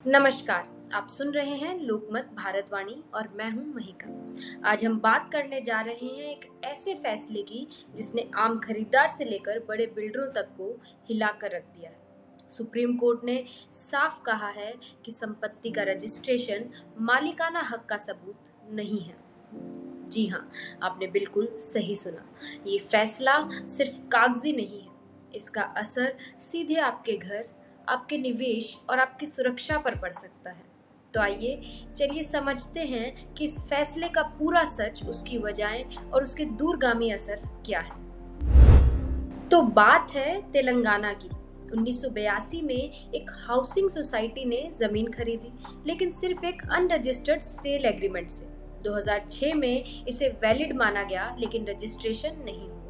नमस्कार। आप सुन रहे हैं लोकमत भारतवाणी और मैं हूं महिका। आज हम बात करने जा रहे हैं एक ऐसे फैसले की जिसने आम खरीदार से लेकर बड़े बिल्डरों तक को हिलाकर रख दिया है। सुप्रीम कोर्ट ने साफ कहा है कि संपत्ति का रजिस्ट्रेशन मालिकाना हक का सबूत नहीं है। जी हाँ, आपने बिल्कुल सही सुना। ये फैसला सिर्फ कागजी नहीं है, इसका असर सीधे आपके घर, आपके निवेश और आपकी सुरक्षा पर पड़ सकता है। तो आइए चलिए समझते हैं कि इस फैसले का पूरा सच, उसकी वजहें और उसके दूरगामी असर क्या है। तो बात है तेलंगाना की। 1982 में एक हाउसिंग सोसाइटी ने जमीन खरीदी, लेकिन सिर्फ एक अनरजिस्टर्ड सेल एग्रीमेंट से। 2006 में इसे वैलिड माना गया, लेकिन रजिस्ट्रेशन नहीं हुआ।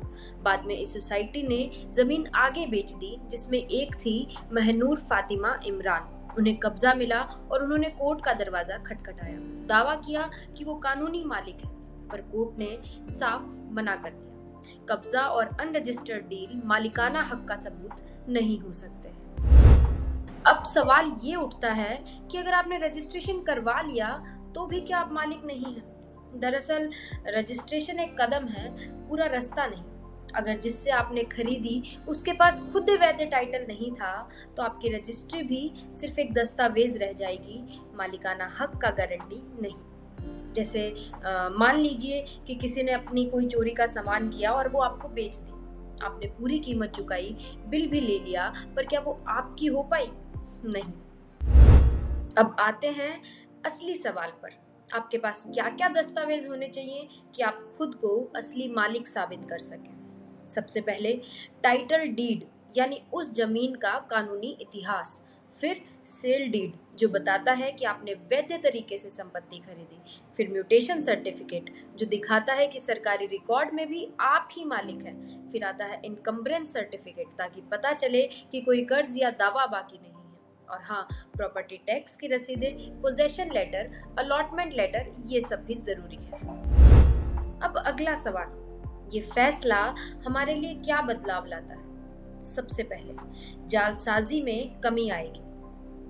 बाद में इस सोसाइटी ने जमीन आगे बेच दी, जिसमें एक थी महनूर फातिमा इमरान। उन्हें कब्जा मिला और उन्होंने कोर्ट का दरवाजा खटखटाया। दावा किया कि वो कानूनी मालिक है, पर कोर्ट ने साफ मना कर दिया। कब्जा और अनरजिस्टर्ड डील मालिकाना हक का सबूत नहीं हो सकते। अब सवाल ये उठता है कि अगर आपने रजिस्ट्रेशन करवा लिया तो भी क्या आप मालिक नहीं हैं? दरअसल रजिस्ट्रेशन एक कदम है, पूरा रास्ता नहीं। अगर जिससे आपने खरीदी उसके पास खुद वैध टाइटल नहीं था, तो आपकी रजिस्ट्री भी सिर्फ एक दस्तावेज रह जाएगी, मालिकाना हक का गारंटी नहीं। जैसे मान लीजिए कि किसी ने अपनी कोई चोरी का सामान किया और वो आपको बेच दी। आपने पूरी कीमत चुकाई, बिल भी ले लिया, पर क्या वो आपकी हो पाई? नहीं। अब आते हैं असली सवाल पर। आपके पास क्या क्या दस्तावेज होने चाहिए कि आप खुद को असली मालिक साबित कर सकें? सबसे पहले टाइटल डीड, यानी उस जमीन का कानूनी इतिहास। फिर सेल डीड, जो बताता है कि आपने वैध तरीके से संपत्ति खरीदी। फिर म्यूटेशन सर्टिफिकेट, जो दिखाता है कि सरकारी रिकॉर्ड में भी आप ही मालिक हैं। फिर आता है इनकम्बरेंस सर्टिफिकेट, ताकि पता चले कि कोई कर्ज या दावा बाकी नहीं है। और हाँ, प्रॉपर्टी टैक्स की रसीदें, पोजेशन लेटर, अलॉटमेंट लेटर, ये सब भी जरूरी है। अब अगला सवाल, ये फैसला हमारे लिए क्या बदलाव लाता है? सबसे पहले, जालसाजी में कमी आएगी।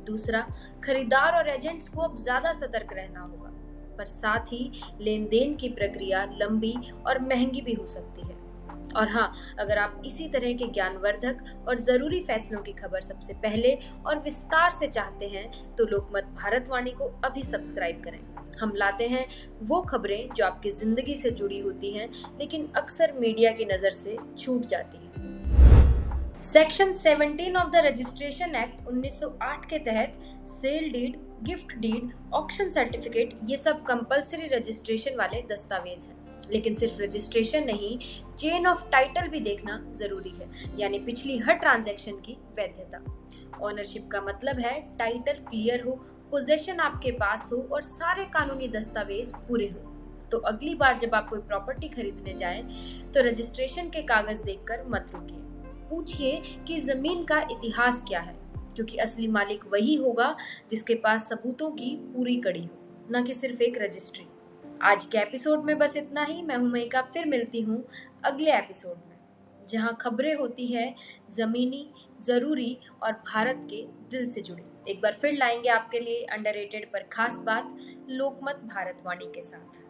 दूसरा, खरीदार और एजेंट्स को अब ज्यादा सतर्क रहना होगा, पर साथ ही लेन देन की प्रक्रिया लंबी और महंगी भी हो सकती है। और हाँ, अगर आप इसी तरह के ज्ञानवर्धक और जरूरी फैसलों की खबर सबसे पहले और विस्तार से चाहते हैं, तो लोकमत भारतवाणी को अभी सब्सक्राइब करें। हम लाते हैं वो खबरें जो आपकी जिंदगी से जुड़ी होती हैं, लेकिन अक्सर मीडिया की नजर से छूट जाती हैं। Section 17 of the registration act 1908 के तहत sale deed, gift deed, auction certificate, ये सब कंपलसरी रजिस्ट्रेशन वाले दस्तावेज हैं। लेकिन सिर्फ रजिस्ट्रेशन नहीं, चेन ऑफ टाइटल भी देखना जरूरी है, यानी पिछली हर ट्रांजैक्शन की वैधता। ओनरशिप का मतलब है टाइटल क्लियर हो, पोजेशन आपके पास हो और सारे कानूनी दस्तावेज पूरे हो। तो अगली बार जब आप कोई प्रॉपर्टी खरीदने जाएं, तो रजिस्ट्रेशन के कागज देखकर मत रुकिए। पूछिए कि जमीन का इतिहास क्या है, क्योंकि असली मालिक वही होगा जिसके पास सबूतों की पूरी कड़ी हो, न कि सिर्फ एक रजिस्ट्री। आज के एपिसोड में बस इतना ही। मैं हूं महिका, फिर मिलती हूं अगले एपिसोड में, जहां खबरें होती है जमीनी, जरूरी और भारत के दिल से जुड़ी। एक बार फिर लाएंगे आपके लिए अंडररेटेड पर खास बात, लोकमत भारतवाणी के साथ।